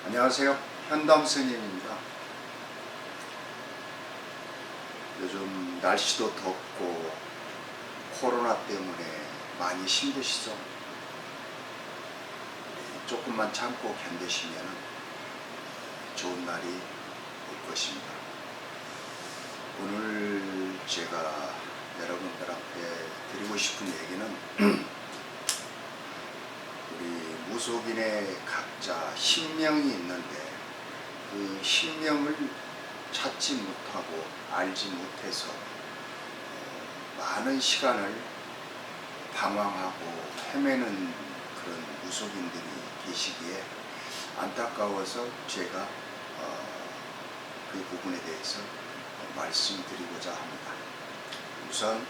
안녕하세요. 현담스님입니다. 요즘 날씨도 덥고 코로나 때문에 많이 힘드시죠? 조금만 참고 견디시면 좋은 날이 올 것입니다. 오늘 제가 여러분들한테 드리고 싶은 얘기는 우리 무속인의 각자 신명이 있는데 그 신명을 찾지 못하고 알지 못해서 많은 시간을 방황하고 헤매는 그런 무속인들이 계시기에 안타까워서 제가 그 부분에 대해서 말씀드리고자 합니다. 우선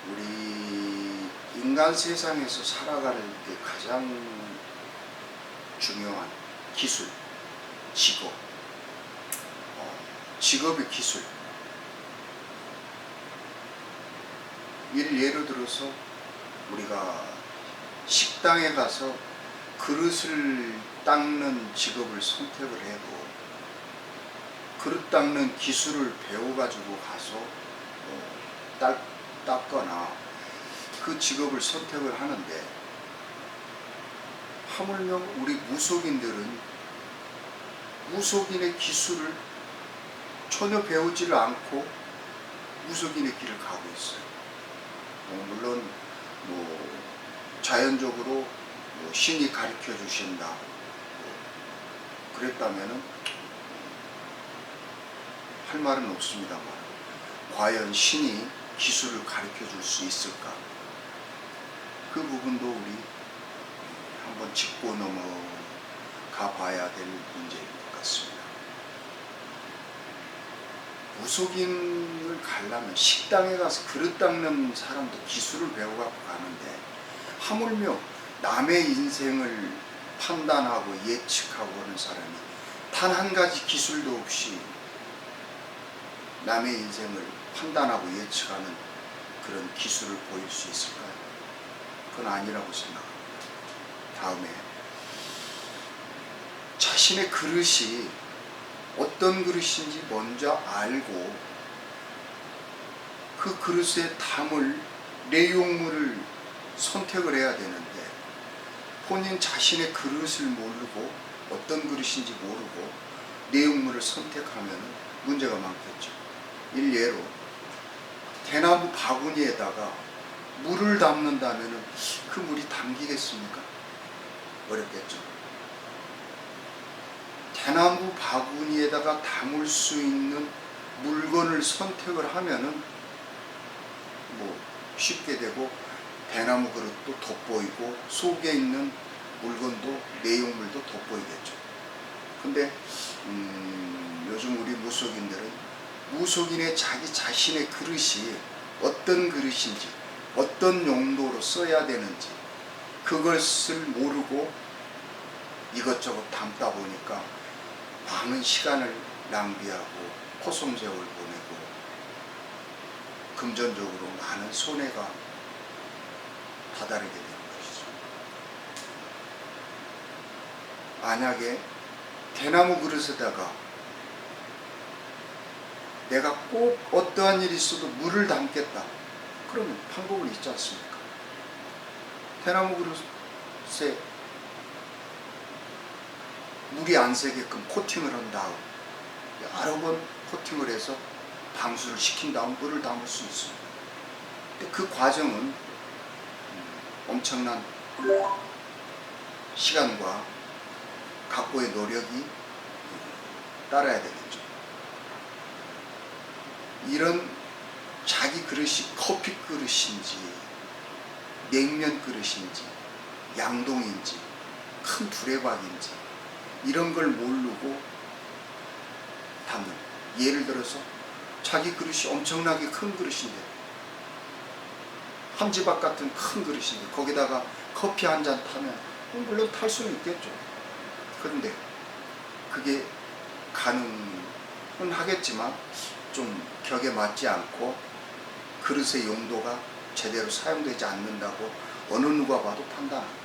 우리 인간 세상에서 살아가는 게 가장 중요한 기술, 직업의 기술. 예를 들어서 우리가 식당에 가서 그릇을 닦는 직업을 선택을 해도 그릇 닦는 기술을 배워가지고 가서 닦거나 그 직업을 선택을 하는데, 하물며 우리 무속인들은 무속인의 기술을 전혀 배우지를 않고 무속인의 길을 가고 있어요. 물론 자연적으로 신이 가르쳐 주신다 그랬다면은 할 말은 없습니다만, 과연 신이 기술을 가르쳐 줄 수 있을까? 그 부분도 우리 한번 짚고 넘어가 봐야 될 문제인 것 같습니다. 무속인을 가려면 식당에 가서 그릇 닦는 사람도 기술을 배워갖고 가는데, 하물며 남의 인생을 판단하고 예측하고 하는 사람이 단 한 가지 기술도 없이 남의 인생을 판단하고 예측하는 그런 기술을 보일 수 있을까요? 그건 아니라고 생각합니다. 다음에 자신의 그릇이 어떤 그릇인지 먼저 알고 그 그릇에 담을 내용물을 선택을 해야 되는데, 본인 자신의 그릇을 모르고 어떤 그릇인지 모르고 내용물을 선택하면 문제가 많겠죠. 일례로 대나무 바구니에다가 물을 담는다면 그 물이 담기겠습니까? 어렵겠죠. 대나무 바구니에다가 담을 수 있는 물건을 선택을 하면은 쉽게 되고, 대나무 그릇도 돋보이고 속에 있는 물건도 내용물도 돋보이겠죠. 근데 요즘 우리 무속인들은 무속인의 자기 자신의 그릇이 어떤 그릇인지 어떤 용도로 써야 되는지 그것을 모르고 이것저것 담다 보니까 많은 시간을 낭비하고 포송세월 보내고 금전적으로 많은 손해가 다다르게 되는 것이죠. 만약에 대나무 그릇에다가 내가 꼭 어떠한 일이 있어도 물을 담겠다, 그러면 방법은 있지 않습니까? 대나무 그릇에 물이 안 새게끔 코팅을 한 다음 여러 번 코팅을 해서 방수를 시킨 다음 물을 담을 수 있습니다. 근데 그 과정은 엄청난 시간과 각고의 노력이 따라야 되겠죠. 이런 자기 그릇이 커피 그릇인지 냉면 그릇인지 양동인지 큰 두레박인지 이런 걸 모르고 담는, 예를 들어서 자기 그릇이 엄청나게 큰 그릇인데, 함지박 같은 큰 그릇인데 거기다가 커피 한 잔 타면 물론 탈 수는 있겠죠. 그런데 그게 가능은 하겠지만 좀 격에 맞지 않고 그릇의 용도가 제대로 사용되지 않는다고 어느 누가 봐도 판단합니다.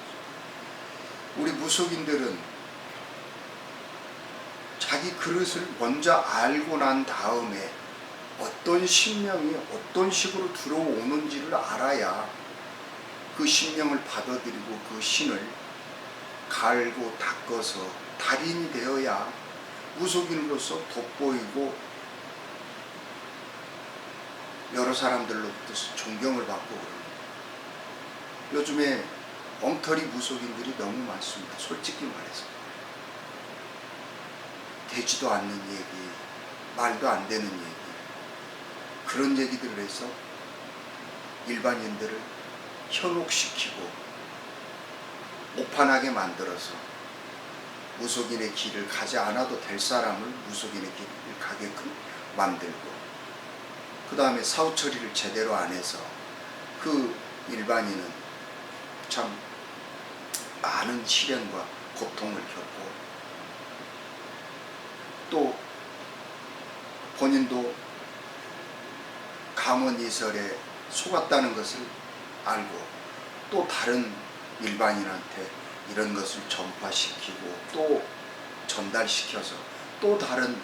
우리 무속인들은 자기 그릇을 먼저 알고 난 다음에 어떤 신명이 어떤 식으로 들어오는지를 알아야 그 신명을 받아들이고 그 신을 갈고 닦아서 달인이 되어야 무속인으로서 돋보이고 여러 사람들로부터 존경을 받고 그럽니다. 요즘에 엉터리 무속인들이 너무 많습니다. 솔직히 말해서 되지도 않는 얘기, 말도 안 되는 얘기, 그런 얘기들을 해서 일반인들을 현혹시키고 오판하게 만들어서 무속인의 길을 가지 않아도 될 사람을 무속인의 길을 가게끔 만들고, 그 다음에 사후 처리를 제대로 안 해서 그 일반인은 참 많은 시련과 고통을 겪고, 또 본인도 강원이설에 속았다는 것을 알고 또 다른 일반인한테 이런 것을 전파시키고 또 전달시켜서 또 다른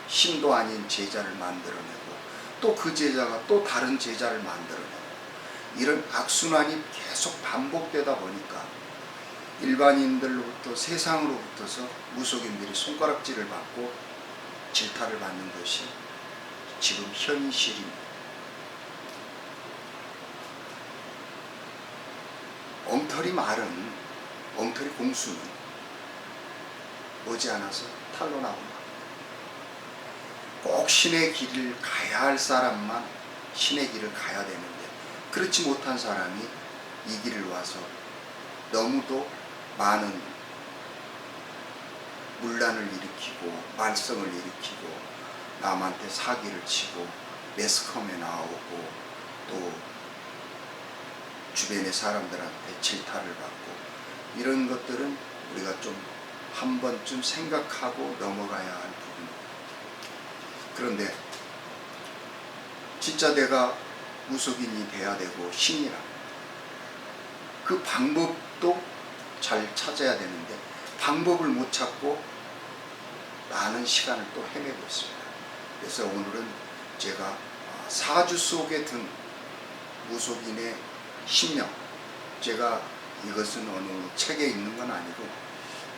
신도 아닌 제자를 만들어내고 또 그 제자가 또 다른 제자를 만들어내고, 이런 악순환이 계속 반복되다 보니까 일반인들로부터 세상으로부터서 무속인들이 손가락질을 받고 질타를 받는 것이 지금 현실입니다. 엉터리 말은, 엉터리 공수는 머지않아서 탄로나고 꼭 신의 길을 가야 할 사람만 신의 길을 가야 되는데, 그렇지 못한 사람이 이 길을 와서 너무도 많은 문란을 일으키고 말썽을 일으키고 남한테 사기를 치고 매스컴에 나오고 또 주변의 사람들한테 질타를 받고, 이런 것들은 우리가 좀 한 번쯤 생각하고 넘어가야 할 부분입니다. 그런데 진짜 내가 무속인이 돼야 되고 신이라 그 방법도 잘 찾아야 되는데 방법을 못 찾고 많은 시간을 또 헤매고 있습니다. 그래서 오늘은 제가 사주 속에 든 무속인의 신명, 제가 이것은 어느 책에 있는 건 아니고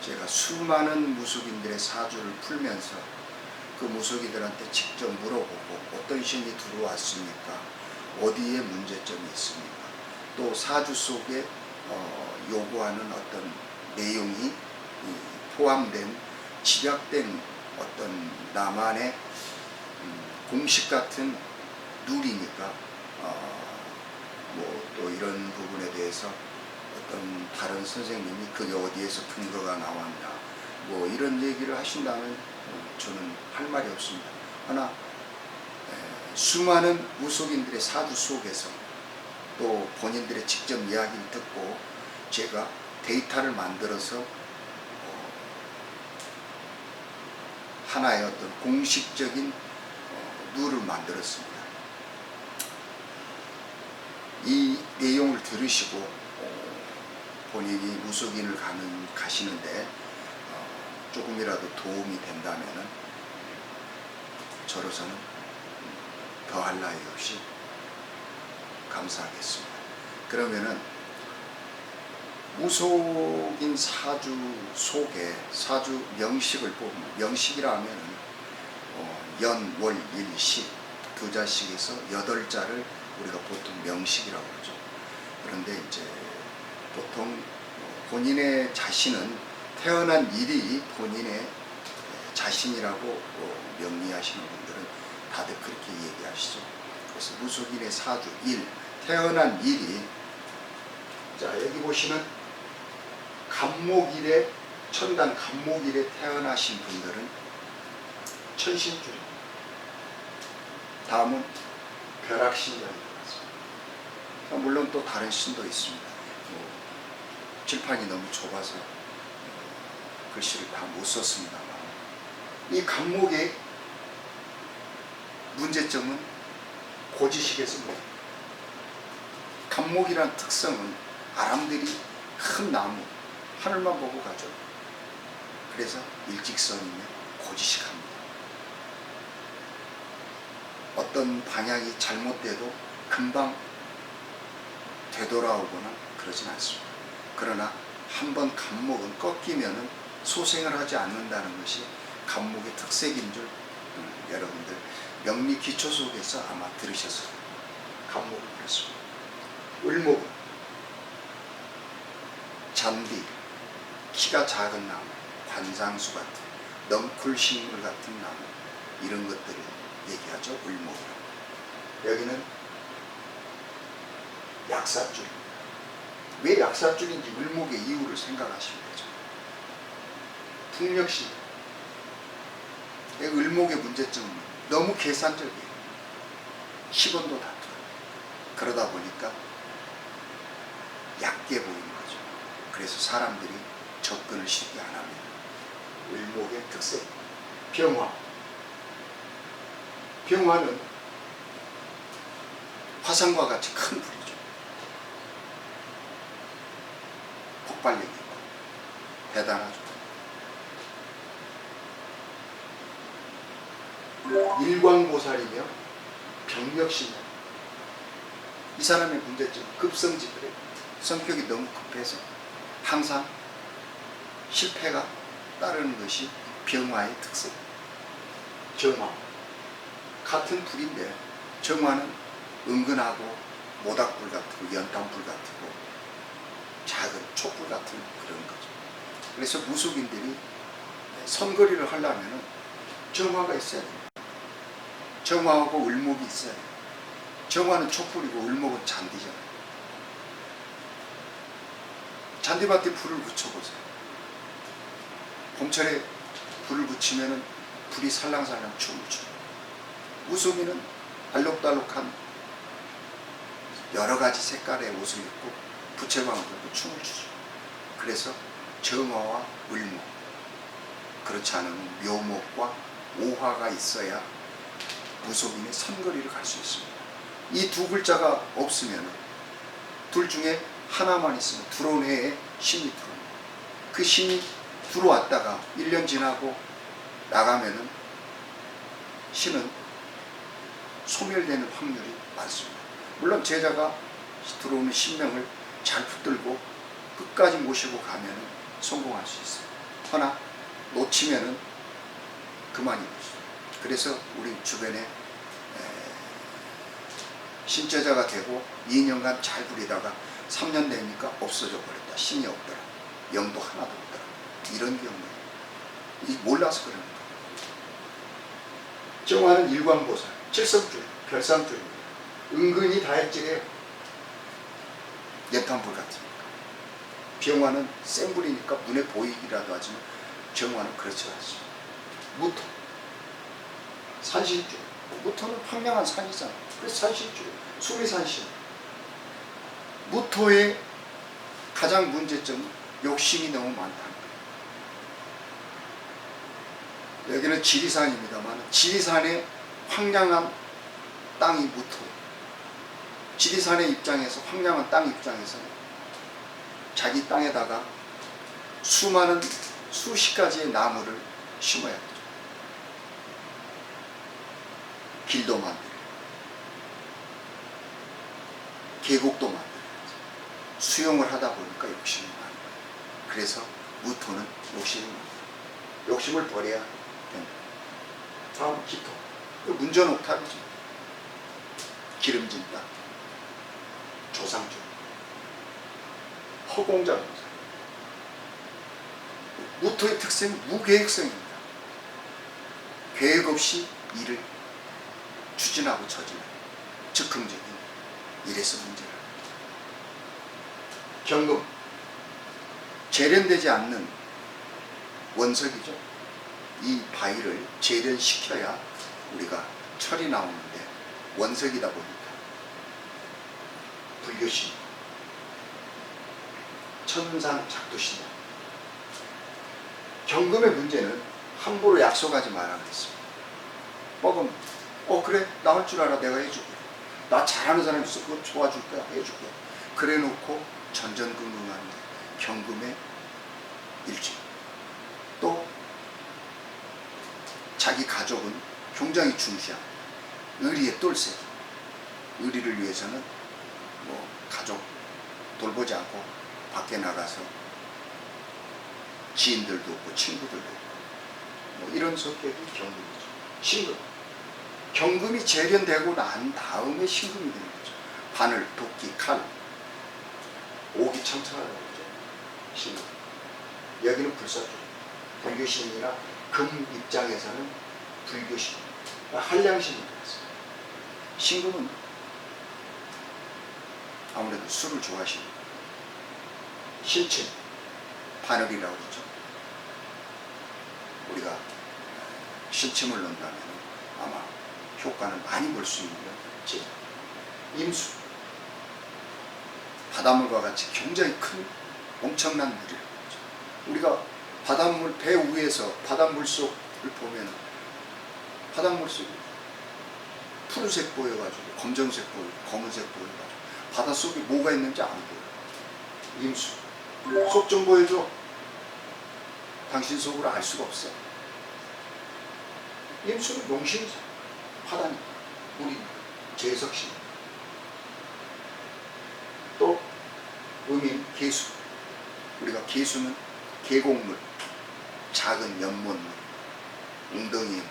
제가 수많은 무속인들의 사주를 풀면서 그 무속인들한테 직접 물어보고 어떤 신이 들어왔습니까? 어디에 문제점이 있습니까? 또 사주 속에 요구하는 어떤 내용이 포함된 집약된 어떤 나만의 공식 같은 룰이니까 뭐 또 이런 부분에 대해서 어떤 다른 선생님이 그게 어디에서 근거가 나왔냐 뭐 이런 얘기를 하신다면 저는 할 말이 없습니다. 하나 수많은 무속인들의 사주 속에서 또 본인들의 직접 이야기를 듣고 제가 데이터를 만들어서 하나의 어떤 공식적인 룰을 만들었습니다. 이 내용을 들으시고 본인이 무속인을 가시는데 조금이라도 도움이 된다면 저로서는 더할 나위 없이 감사하겠습니다. 그러면은 무속인 사주 속에 사주 명식을 뽑으면, 명식이라 하면은 연, 월, 일, 시 두 자씩에서 8자를 우리가 보통 명식이라고 그러죠. 그런데 이제 보통 본인의 자신은 태어난 일이 본인의 자신이라고 명리하시는 분들은 다들 그렇게 얘기하시죠. 그래서 무속인의 사주, 일, 태어난 일이, 자 여기 보시면 간목일에, 천간 간목일에 태어나신 분들은 천신줄입니다. 다음은 벼락신전입니다. 물론 또 다른 신도 있습니다. 칠판이 너무 좁아서 글씨를 다 못 썼습니다만, 이 간목의 문제점은 고지식에서 간목이란 특성은 아람들이 큰 나무 하늘만 보고 가죠. 그래서 일직선이며 고지식합니다. 어떤 방향이 잘못돼도 금방 되돌아오거나 그러진 않습니다. 그러나 한번 간목은 꺾이면은 소생을 하지 않는다는 것이 간목의 특색인 줄 여러분들 명리 기초 속에서 아마 들으셨을 거예요. 간목은 그렇습니다. 을목은 잔디, 키가 작은 나무, 관상수 같은 넝쿨식물 같은 나무 이런 것들을 얘기하죠. 을목이라고. 여기는 약사줄입니다. 왜 약사줄인지 을목의 이유를 생각하시면 되죠. 풍력시 을목의 문제점은 너무 계산적이에요. 10원도 다투고 그러다 보니까 얕게 보이는 거죠. 그래서 사람들이 접근을 쉽게 안 합니다. 을목의 특색. 병화. 병화는 화산과 같이 큰 불이죠. 폭발력이 있고 대단하죠. 일광보살이며 병력신이다. 이 사람의 문제점 급성집회. 성격이 너무 급해서 항상 실패가 따르는 것이 병화의 특색. 정화. 같은 불인데 정화는 은근하고 모닥불 같고 연탄불 같고 작은 촛불 같은 그런 거죠. 그래서 무속인들이 선거리를 하려면 정화가 있어야 됩니다. 정화하고 을목이 있어야 돼요. 정화는 촛불이고 을목은 잔디잖아요. 잔디밭에 불을 붙여보세요. 봄철에 불을 붙이면 불이 살랑살랑 춤을 춰요. 무속인은 알록달록한 여러 가지 색깔의 옷을 입고 부채광을 들고 춤을 추죠. 그래서 정화와 을목, 그렇지 않으면 묘목과 오화가 있어야 무속인의 선거리를 갈 수 있습니다. 이 두 글자가 없으면 둘 중에 하나만 있으면 들어온 해에 신이 들어옵니다. 그 신이 들어왔다가 1년 지나고 나가면은 신은 소멸되는 확률이 많습니다. 물론 제자가 들어오는 신명을 잘 붙들고 끝까지 모시고 가면은 성공할 수 있어요. 허나 놓치면은 그만이 되죠. 그래서 우리 주변에 신제자가 되고 2년간 잘 부리다가 3년 되니까 없어져 버렸다. 신이 없더라. 영도 하나도 없더라. 이런 경우에 몰라서 그러는 거예요. 정화는 일광보살, 칠성줄, 별상줄입니다. 은근히 다혈질이에요. 연탄불 같으니까. 병화는 센 불이니까 눈에 보이기라도 하지만 정화는 그렇지 않습니다. 무토, 산신줄. 무토는 황량한 산이잖아. 그래서 산신줄, 수리산신. 무토의 가장 문제점은 욕심이 너무 많다는 거예요. 여기는 지리산입니다만 지리산의 황량한 땅이 무토예요. 지리산의 입장에서, 황량한 땅 입장에서는 자기 땅에다가 수많은 수십 가지의 나무를 심어야 되죠. 길도 만들고 계곡도 만들어야죠. 수용을 하다 보니까 욕심이 많은 거예요. 그래서 무토는 욕심이 많아요. 욕심을 버려야 됩니다. 다음 기토. 문전옥탑이죠. 기름진 땅. 조상주. 허공자입니다. 무토의 특성은 무계획성입니다. 계획 없이 일을 추진하고 처진하고 즉흥적인 일에서 문제를 합니다. 경금. 재련되지 않는 원석이죠. 이 바위를 재련시켜야 우리가 철이 나오는데 원석이다 보니까 불교신, 천상 작두신다. 경금의 문제는 함부로 약속하지 말라 그랬습니다. 뻐금, 그래 나올 줄 알아 내가 해줄게. 나 잘하는 사람 있어 그거 도와줄 거야 해줄게. 그래 놓고 전전긍긍하는 경금의 일지. 또 자기 가족은 굉장히 중시한 의리의 똘새기. 의리를 위해서는 뭐 가족 돌보지 않고 밖에 나가서 지인들도 없고 친구들도 없고 뭐 이런 성격이 경금이죠. 신금. 경금이 재련되고 난 다음에 신금이 되는 거죠. 바늘, 도끼, 칼, 오기청천하는 거죠. 신금. 여기는 불사조. 불교신이나 금 입장에서는 불교신. 한량신이 되었어요. 신금은 아무래도 술을 좋아하시는 신침, 바늘이라고 그러죠. 우리가 신침을 넣는다면 아마 효과는 많이 볼 수 있는 제 임수, 바닷물과 같이 굉장히 큰 엄청난 물이라고 그러죠. 우리가 바닷물 배 위에서 바닷물 속을 보면 바닷물 속이 푸른색 보여가지고 검정색 보이고 검은색 보여가지고 바닷속에 뭐가 있는지 안 보여요. 임수. 속 좀 보여줘. 당신 속으로 알 수가 없어. 임수는 용신이죠. 바다니 물이 재석신. 또 음인 개수. 우리가 개수는 계곡물, 작은 연못물, 웅덩이의 물.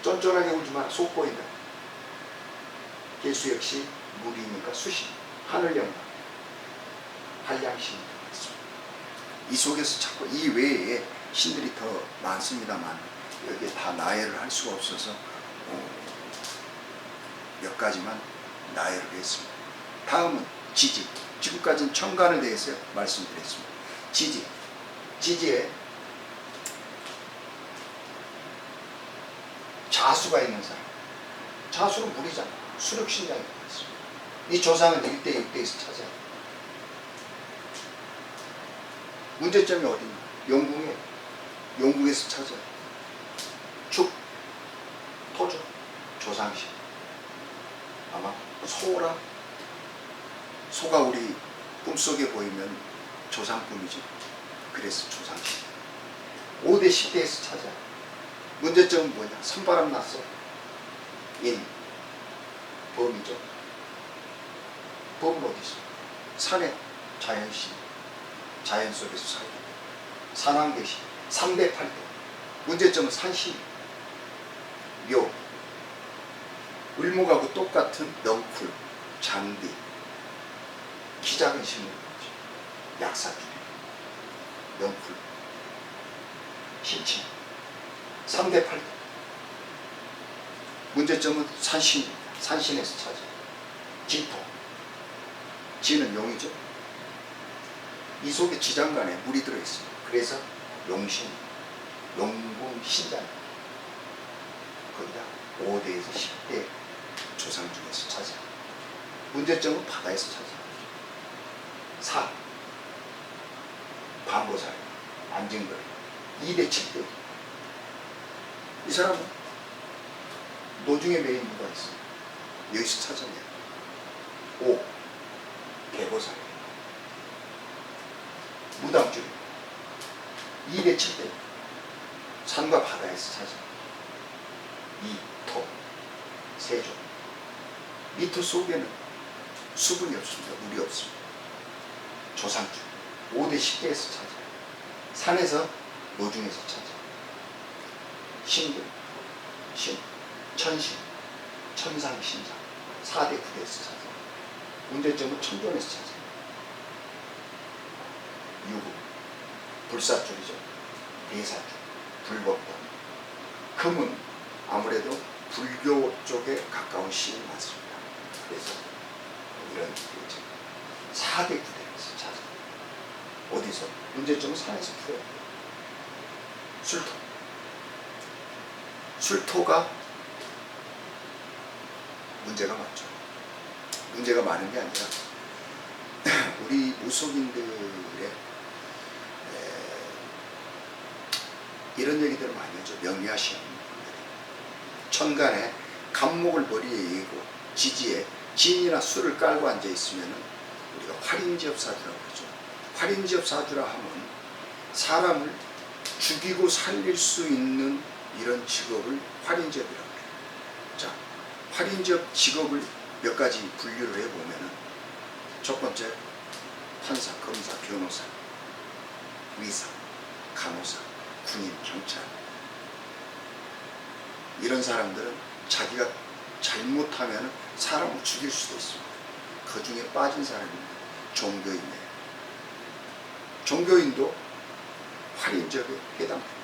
쫀쫀하게 울지 마라. 속 보인다. 개수 역시 물이니까 수신, 하늘 영광, 한량신이 있습니다. 이 속에서 자꾸 이 외에 신들이 더 많습니다만 여기에 다 나열을 할 수가 없어서 몇 가지만 나열을 했습니다. 다음은 지지. 지금까지는 천간에 대해서 말씀드렸습니다. 지지. 지지에 자수가 있는 사람. 자수는 물이잖아. 수력신장이 있습니다. 이 조상은 1대1대에서 찾아야 돼. 문제점이 어디냐? 영궁에서 찾아야 돼. 축, 토조, 조상신. 아마 소라. 소가 우리 꿈속에 보이면 조상꿈이죠. 그래서 조상신. 5대 10대에서 찾아야 돼. 문제점은 뭐냐? 산바람 났어. 인. 범이죠. 범은 어디 있어? 산에 자연신. 자연 속에서 살게 돼. 산왕대신. 3대 8대. 문제점은 산신. 묘. 을목하고 똑같은 명풀, 장비. 키 작은 식물. 약사주. 명풀. 신침. 3대 8대. 문제점은 산신입니다. 산신에서 찾아. 지토. 지는 용이죠. 이 속에 지장간에 물이 들어있습니다. 그래서 용신, 용궁신장. 거기다 5대에서 10대 조상 중에서 찾아. 문제점은 바다에서 찾아. 사. 반보살, 안징거리. 2대 7대. 이 사람은 노중에 매인 누가 있어. 여기서 찾아내야 돼. 5. 개보살. 무당줄. 2대 7대. 산과 바다에서 찾아. 2. 토. 세조. 미토 속에는 수분이 없습니다. 물이 없습니다. 조상줄. 5대 10대에서 찾아. 산에서 노중에서 찾아. 신들. 신. 천신. 천상신장. 4대 9대에서 찾아. 문제점은 천존에서 찾아. 유구. 불사줄이죠. 대사줄. 불법당. 금은 아무래도 불교 쪽에 가까운 신이 많습니다. 그래서 이런 거죠. 4대 9대에서 찾아. 어디서? 문제점은 산에서 풀어야 돼요. 술토. 술토가 문제가 많죠. 문제가 많은 게 아니라 우리 무속인들의 이런 얘기들을 많이 하죠. 명리하시는 분들이. 천간에 간목을 머리에 이고 지지에 진이나 술을 깔고 앉아 있으면 우리가 활인지업사주라고 그러죠. 활인지업사주라 하면 사람을 죽이고 살릴 수 있는 이런 직업을 활인직업이라고 해요. 자, 활인직 직업을 몇 가지 분류를 해보면은 첫 번째 판사, 검사, 변호사, 의사, 간호사, 군인, 경찰. 이런 사람들은 자기가 잘못하면 사람을 죽일 수도 있습니다. 그 중에 빠진 사람입니다. 종교인이에요. 종교인도 활인직에 해당됩니다.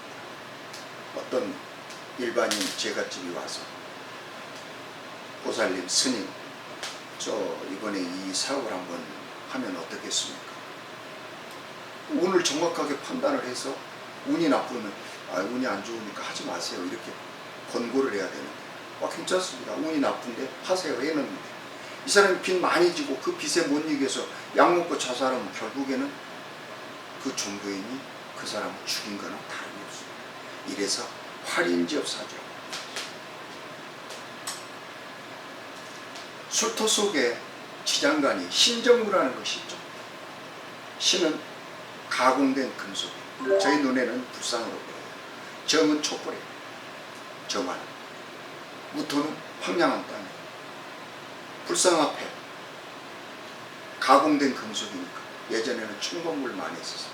어떤 일반인 제갓집이 와서 보살님, 스님, 저 이번에 이 사업을 한번 하면 어떻겠습니까? 운을 정확하게 판단을 해서 운이 나쁘면 운이 안 좋으니까 하지 마세요 이렇게 권고를 해야 되는데 괜찮습니다. 운이 나쁜데 하세요 했는데 이 사람이 빚 많이 지고 그 빚에 못 이겨서 약 먹고 자살하면 결국에는 그 종교인이 그 사람을 죽인 거나 다름이 없습니다. 이래서 활인지업사죠. 술토 속에 지장간이 신정무라는 것이 있죠. 신은 가공된 금속이에요. 저희 눈에는 불상으로 보여요. 정은 촛불이에요. 정화는. 무토는 황량한 땅이에요. 불상 앞에 가공된 금속이니까 예전에는 청동불 많이 했었어요.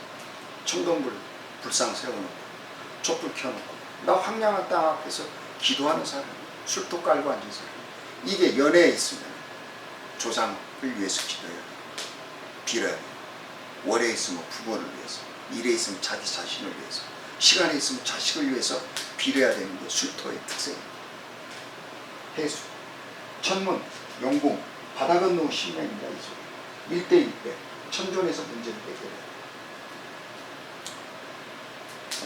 청동불 불상 세워놓고 촛불 켜놓고 나 황량한 땅 앞에서 기도하는 사람, 술도 깔고 앉은 사람. 이게 연애에 있으면 조상을 위해서 기도해야 돼요. 빌어야 돼요. 월에 있으면 부모를 위해서, 일에 있으면 자기 자신을 위해서, 시간에 있으면 자식을 위해서 빌어야 되는 게 술토의 특성입니다. 해수, 천문, 용궁, 바다 건너 신명입니다. 이 소리. 일대일대, 천존에서 문제를 해결해야 돼요.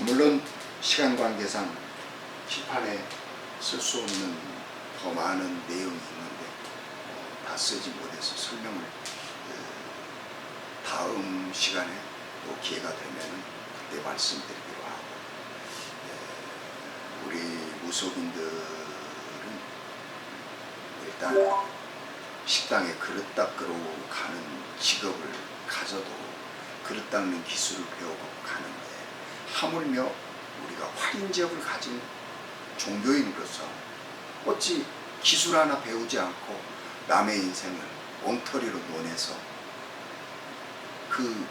물론 시간 관계상 시판에 쓸 수 없는 더 많은 내용이 있는데 다 쓰지 못해서 설명을 다음 시간에 또 기회가 되면 그때 말씀드리기로 하고 우리 무속인들은 일단 식당에 그릇 닦으러 가는 직업을 가져도 그릇 닦는 기술을 배우고 가는데 하물며 우리가 활인직업을 가진 종교인으로서 어찌 기술 하나 배우지 않고 남의 인생을 엉터리로 논해서 그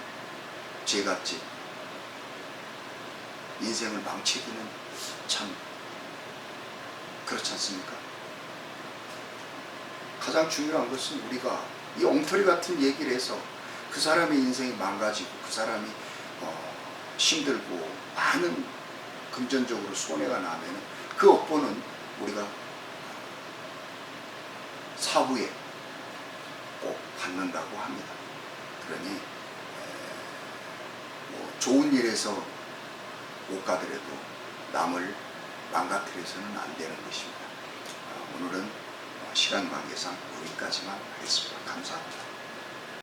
제갓집 인생을 망치기는 참 그렇지 않습니까? 가장 중요한 것은 우리가 이 엉터리 같은 얘기를 해서 그 사람의 인생이 망가지고 그 사람이 힘들고 많은 금전적으로 손해가 나면 그 업보는 우리가 사후에 꼭 받는다고 합니다. 그러니 좋은 일에서 못 가더라도 남을 망가뜨려서는 안 되는 것입니다. 오늘은 시간 관계상 여기까지만 하겠습니다. 감사합니다.